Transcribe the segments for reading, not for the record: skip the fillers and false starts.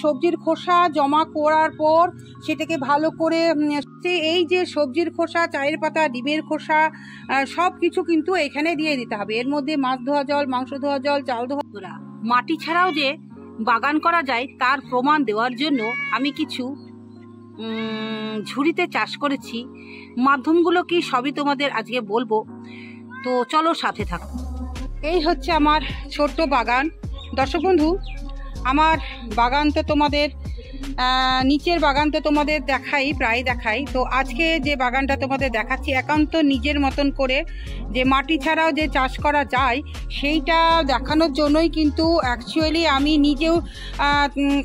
সবজির খোসা জমা করার পর সেটাকে ভালো করে এই যে সবজির খোসা, চায়ের পাতা, ডিমের খোসা সব কিছু কিন্তু এখানে দিয়ে দিতে হবে। এর মধ্যে মাছ ধোয়া জল, মাংস ধোয়া জল, চাল ধোয়া। মাটি ছাড়াও যে বাগান করা যায় তার প্রমাণ দেওয়ার জন্য আমি কিছু ঝুড়িতে চাষ করেছি। মাধ্যমগুলো কি সবই তোমাদের আজকে বলবো, তো চলো সাথে থাকো। এই হচ্ছে আমার ছোট্ট বাগান। দর্শক বন্ধু, আমার বাগান তো তোমাদের নিচের বাগান তো তোমাদের প্রায় দেখাই। তো আজকে যে বাগানটা তোমাদের দেখাচ্ছি একান্ত নিজের মতন করে, যে মাটি ছাড়াও যে চাষ করা যায় সেইটা দেখানোর জন্যই কিন্তু অ্যাকচুয়ালি আমি নিজেও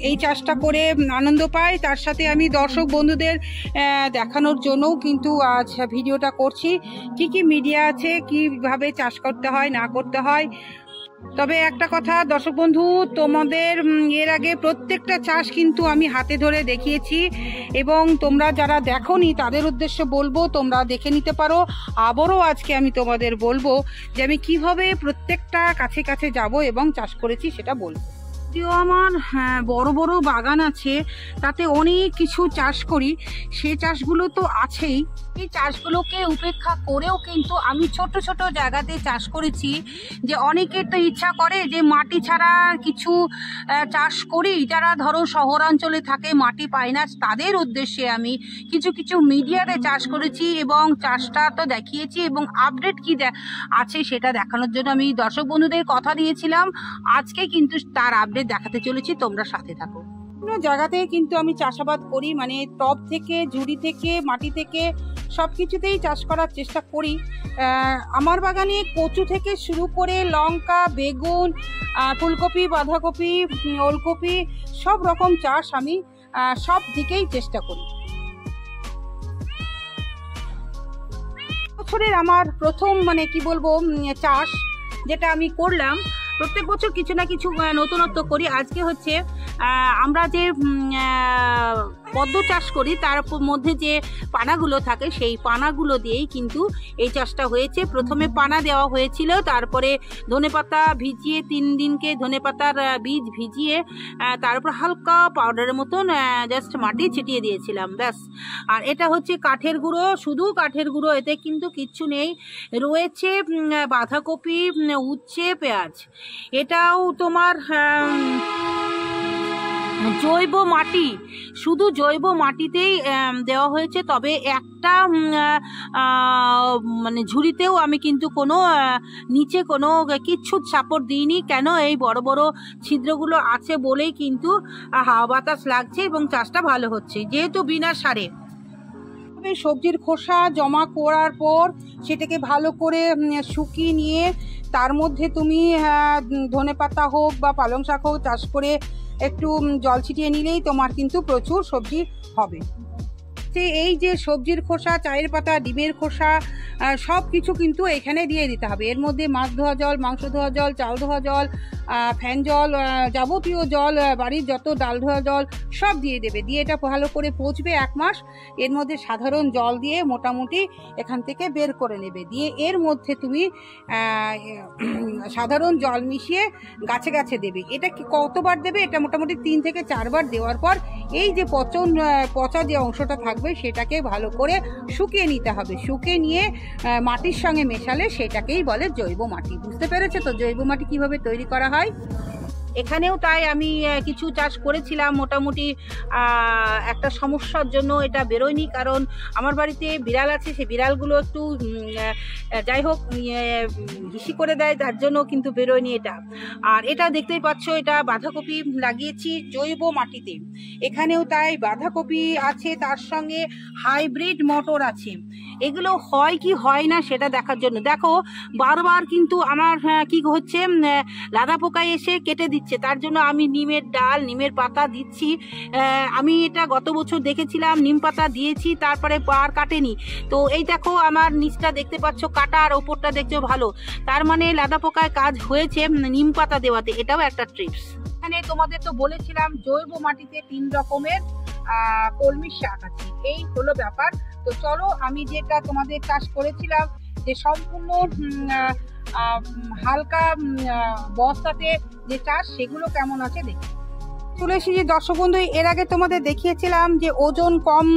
এই চাষটা করে আনন্দ পাই। তার সাথে আমি দর্শক বন্ধুদের দেখানোর জন্যও কিন্তু আজ ভিডিওটা করছি। কি কি মিডিয়া আছে, কিভাবে চাষ করতে হয় না করতে হয়। তবে একটা কথা দর্শক বন্ধু, তোমাদের এর আগে প্রত্যেকটা চাষ কিন্তু আমি হাতে ধরে দেখিয়েছি, এবং তোমরা যারা দেখোনি তাদের উদ্দেশ্যে বলবো তোমরা দেখে নিতে পারো। আবারও আজকে আমি তোমাদের বলবো যে আমি কিভাবে প্রত্যেকটা কাছে কাছে যাব এবং চাষ করেছি সেটা বলবো। যদিও আমার বড় বড় বাগান আছে, তাতে অনেক কিছু চাষ করি, সে চাষগুলো তো আছেই। এই চাষগুলোকে উপেক্ষা করেও কিন্তু আমি ছোট ছোট জায়গাতে চাষ করেছি। যে অনেকের তো ইচ্ছা করে যে মাটি ছাড়া কিছু চাষ করি, যারা ধরো শহরাঞ্চলে থাকে, মাটি পায় না, তাদের উদ্দেশ্যে আমি কিছু কিছু মিডিয়াতে চাষ করেছি এবং চাষটা তো দেখিয়েছি, এবং আপডেট কি আছে সেটা দেখানোর জন্য আমি দর্শক বন্ধুদের কথা দিয়েছিলাম। আজকে কিন্তু তার আপডেট দেখাতে চলেছি, তোমরা সাথে থাকো। কোনো জায়গাতেই কিন্তু আমি চাষাবাদ করি, মানে টব থেকে, ঝুড়ি থেকে, মাটি থেকে সব কিছুতেই চাষ করার চেষ্টা করি। আমার বাগানে কচু থেকে শুরু করে লঙ্কা, বেগুন, ফুলকপি, বাঁধাকপি, ওলকপি সব রকম চাষ আমি সব দিকেই চেষ্টা করি। বছরের আমার প্রথম কি বলবো চাষ যেটা আমি করলাম। প্রত্যেক বছর কিছু না কিছু নতুনত্ব করি। আজকে হচ্ছে আমরা যে পদ্ম চাষ করি তার মধ্যে যে পানাগুলো থাকে সেই পানাগুলো দিয়েই কিন্তু এই চাষটা হয়েছে। প্রথমে পানা দেওয়া হয়েছিল, তারপরে ধনেপাতা ভিজিয়ে 3 দিনকে ধনেপাতার বীজ ভিজিয়ে তারপর হালকা পাউডারের মতন জাস্ট মাটি ছিটিয়ে দিয়েছিলাম, ব্যাস। আর এটা হচ্ছে কাঠের গুঁড়ো, শুধু কাঠের গুঁড়ো, এতে কিন্তু কিচ্ছু নেই। রয়েছে বাঁধাকপি, উচ্ছে, পেঁয়াজ। এটাও তোমার জৈব মাটি, শুধু জৈব মাটিতেই দেওয়া হয়েছে। তবে একটা ঝুড়িতেও আমি কিন্তু কোনো নিচে কোনো কিচ্ছু সাপোর্ট দিইনি। কেন? এই বড় বড় ছিদ্রগুলো আছে বলেই কিন্তু হাওয়া বাতাস লাগছে এবং চাষটা ভালো হচ্ছে, যেহেতু বিনা সারে। সবজির খোসা জমা করার পর সেটাকে ভালো করে শুকিয়ে নিয়ে তার মধ্যে তুমি ধনেপাতা হোক বা পালং শাক হোক চাষ করে একটু জল ছিটিয়ে নিলেই তোমার কিন্তু প্রচুর সবজি হবে। এই যে সবজির খোসা, চায়ের পাতা, ডিমের খোসা সব কিছু কিন্তু এখানে দিয়ে দিতে হবে। এর মধ্যে মাছ ধোয়া জল, মাংস ধোয়া জল, চাল ধোয়া জল, ফ্যান জল, যাবতীয় জল, বাড়ির যত ডাল ধোয়া জল সব দিয়ে দেবে। দিয়ে এটা ভালো করে পচবে 1 মাস। এর মধ্যে সাধারণ জল দিয়ে মোটামুটি এখান থেকে বের করে নেবে। দিয়ে এর মধ্যে তুমি সাধারণ জল মিশিয়ে গাছে গাছে দেবে। এটা কতবার দেবে? এটা মোটামুটি 3 থেকে 4 বার দেওয়ার পর এই যে পচা যে অংশটা থাকবে সেটাকে ভালো করে শুকিয়ে নিতে হবে। শুকিয়ে নিয়ে মাটির সঙ্গে মেশালে সেটাকেই বলে জৈব মাটি। বুঝতে পেরেছো তো জৈব মাটি কিভাবে তৈরি করা হয়? এখানেও তাই আমি কিছু চাষ করেছিলাম, মোটামুটি একটা সমস্যার জন্য এটা বেরোয়নি। কারণ আমার বাড়িতে বিড়াল আছে, সেই বিড়ালগুলো একটু যাই হোক হিসি করে দেয়, তার জন্য কিন্তু বেরোয়নি এটা। আর এটা দেখতেই পাচ্ছ, এটা বাঁধাকপি লাগিয়েছি জৈব মাটিতে। এখানেও তাই বাঁধাকপি আছে, তার সঙ্গে হাইব্রিড মটর আছে। এগুলো হয় কি হয় না সেটা দেখার জন্য দেখো বারবার কিন্তু আমার কি হচ্ছে, লাদা পোকায় এসে কেটে দিচ্ছে। তার জন্য আমি নিমের ডাল, নিমের পাতা দিচ্ছি। আমি এটা গত বছর দেখেছিলাম, নিম পাতা দিয়েছি, তারপরে আর কাটেনি। তো এই দেখো আমার নিচটা দেখতে পাচ্ছ কাটা, আর ওপরটা দেখছো ভালো। তার মানে লাদা পোকায় কাজ হয়েছে নিম পাতা দেওয়াতে। এটাও একটা ট্রিপস। এখানে তোমাদের তো বলেছিলাম জৈব মাটিতে 3 রকমের কলমি শাক আছে, এই হলো ব্যাপার। তো চলো আমি যেটা তোমাদের চাষ করেছিলাম যে সম্পূর্ণ হালকা বস্তাতে যে চাষ, সেগুলো কেমন আছে দেখি। চলে এসেছি দর্শক বন্ধু। এর আগে তোমাদের দেখিয়েছিলাম যে ওজন কম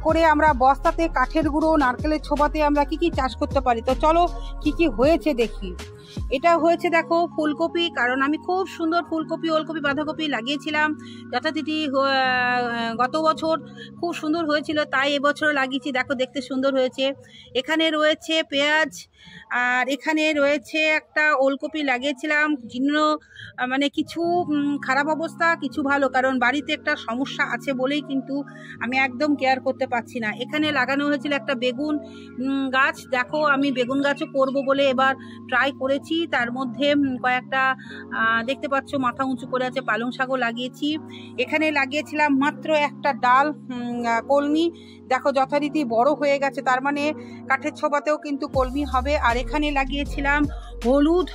করে আমরা বস্তাতে কাঠের গুঁড়ো, নারকেলের ছোবাতে আমরা কি কি চাষ করতে পারি। তো চলো কি কি হয়েছে দেখি। এটা হয়েছে দেখো ফুলকপি, কারণ আমি খুব সুন্দর ফুলকপি, ওলকপি, বাঁধাকপি লাগিয়েছিলাম যথারীতি গত বছর খুব সুন্দর হয়েছিল, তাই এবছর লাগিয়েছি। দেখো দেখতে সুন্দর হয়েছে। এখানে রয়েছে পেঁয়াজ, আর এখানে রয়েছে একটা ওলকপি লাগিয়েছিলাম, জীর্ণ মানে কিছু খারাপ অবস্থা, কিছু ভালো, কারণ বাড়িতে একটা সমস্যা আছে বলেই কিন্তু আমি একদম কেয়ার করতে পারছি না। এখানে লাগানো হয়েছিল একটা বেগুন গাছ। দেখো আমি বেগুন গাছও করব বলে এবার ট্রাই করেছি। তার মধ্যে কয়েকটা দেখতে পাচ্ছ মাথা উঁচু করে আছে, পালং শাকও লাগিয়েছি। এখানে লাগিয়েছিলাম মাত্র একটা ডাল কলমি, দেখো যথারীতি বড় হয়ে গেছে, তার মানে কাঠের ছোবাতেও কিন্তু কলমি হবে। আর এখানে লাগিয়েছিলাম হলুদ,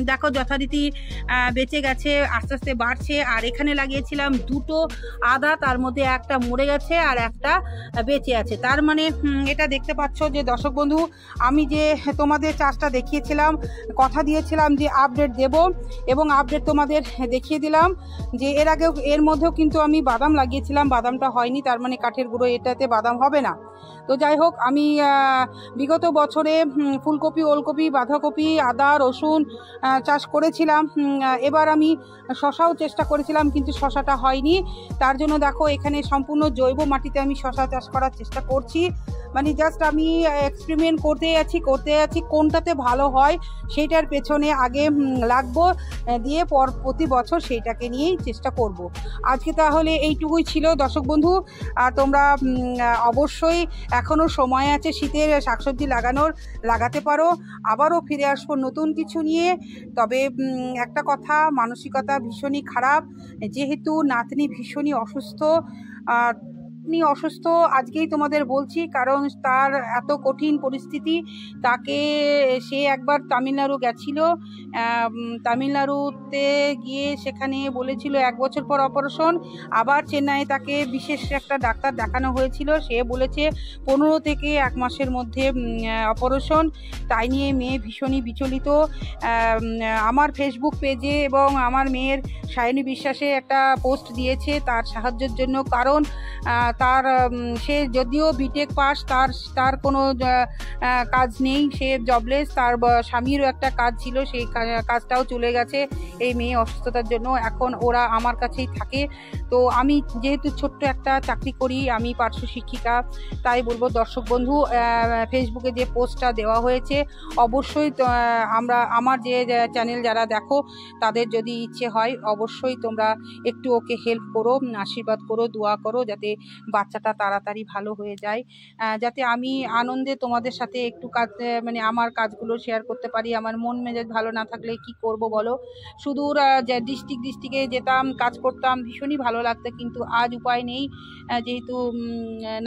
দেখো যথারীতি বেঁচে গেছে, আস্তে আস্তে বাড়ছে। আর এখানে লাগিয়েছিলাম দুটো আদা, তার মধ্যে একটা মরে গেছে আর একটা বেঁচে আছে। তার মানে এটা দেখতে পাচ্ছ যে দর্শক বন্ধু, আমি যে তোমাদের চাষটা দেখিয়েছিলাম, কথা দিয়েছিলাম যে আপডেট দেব, এবং আপডেট তোমাদের দেখিয়ে দিলাম যে এর মধ্যেও কিন্তু আমি বাদাম লাগিয়েছিলাম, বাদামটা হয়নি, তার মানে কাঠের গুঁড়ো এটাতে বাদাম হবে না। তো যাই হোক, আমি বিগত বছরে ফুলকপি, ওলকপি, বাঁধাকপি, আদা, রসুন চাষ করেছিলাম। এবার আমি শশাও চেষ্টা করেছিলাম, কিন্তু শশাটা হয়নি। তার জন্য দেখো এখানে সম্পূর্ণ জৈব মাটিতে আমি শশা চাষ করার চেষ্টা করছি। মানে জাস্ট আমি এক্সপেরিমেন্ট করতে আছি কোনটাতে ভালো হয় সেইটার পেছনে আগে লাগবো, দিয়ে প্রতি বছর সেইটাকে নিয়েই চেষ্টা করব। আজকে তাহলে এইটুকুই ছিল দর্শক বন্ধু। তোমরা অবশ্যই এখনও সময় আছে শীতের শাকসবজি লাগাতে পারো। আবারও ফিরে আসবো নতুন কিছু নিয়ে। তবে একটা কথা, মানসিকতা ভীষণই খারাপ, যেহেতু নাতনি ভীষণই অসুস্থ। আজকেই তোমাদের বলছি, কারণ তার এত কঠিন পরিস্থিতি। সে একবার তামিলনাড়ু গেছিল, তামিলনাড়ুতে গিয়ে সেখানে বলেছিল 1 বছর পর অপারেশন। আবার চেন্নাইয়ে তাকে বিশেষ একটা ডাক্তার দেখানো হয়েছিল, সে বলেছে 15 থেকে 1 মাসের মধ্যে অপারেশন। তাই নিয়ে মেয়ে ভীষণই বিচলিত। আমার ফেসবুক পেজে এবং আমার মেয়ের সায়নী বিশ্বাসে একটা পোস্ট দিয়েছে তার সাহায্যের জন্য, কারণ সে যদিও বিটেক পাস, তার কোনো কাজ নেই, সে জবলেস। তার স্বামীরও একটা কাজ ছিল, সেই কাজটাও চলে গেছে এই মেয়ে অসুস্থতার জন্য। এখন ওরা আমার কাছেই থাকে। তো আমি যেহেতু ছোট্ট একটা চাকরি করি, আমি পার্শ্ব শিক্ষিকা, তাই বলবো দর্শক বন্ধু, ফেসবুকে যে পোস্টটা দেওয়া হয়েছে অবশ্যই আমার যে চ্যানেল যারা দেখো তাদের যদি ইচ্ছে হয় অবশ্যই তোমরা একটু ওকে হেল্প করো, আশীর্বাদ করো, দোয়া করো, যাতে বাচ্চাটা তাড়াতাড়ি ভালো হয়ে যায়, যাতে আমি আনন্দে তোমাদের সাথে একটু কাজ, মানে আমার কাজগুলো শেয়ার করতে পারি। আমার মন মেজাজ ভালো না থাকলে কি করব বলো। সুদূর ডিস্ট্রিক্টে যেতাম, কাজ করতাম, ভীষণই ভালো লাগতো, কিন্তু আজ উপায় নেই, যেহেতু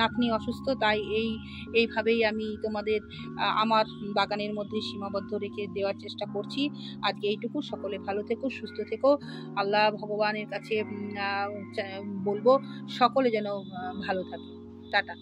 নাতনি অসুস্থ। তাই এইভাবেই আমি তোমাদের আমার বাগানের মধ্যে সীমাবদ্ধ রেখে দেওয়ার চেষ্টা করছি। আজকে এইটুকু। সকলে ভালো থেকো, সুস্থ থেকো। আল্লাহ ভগবানের কাছে বলবো সকলে যেন ভালো থাকে। টাটা।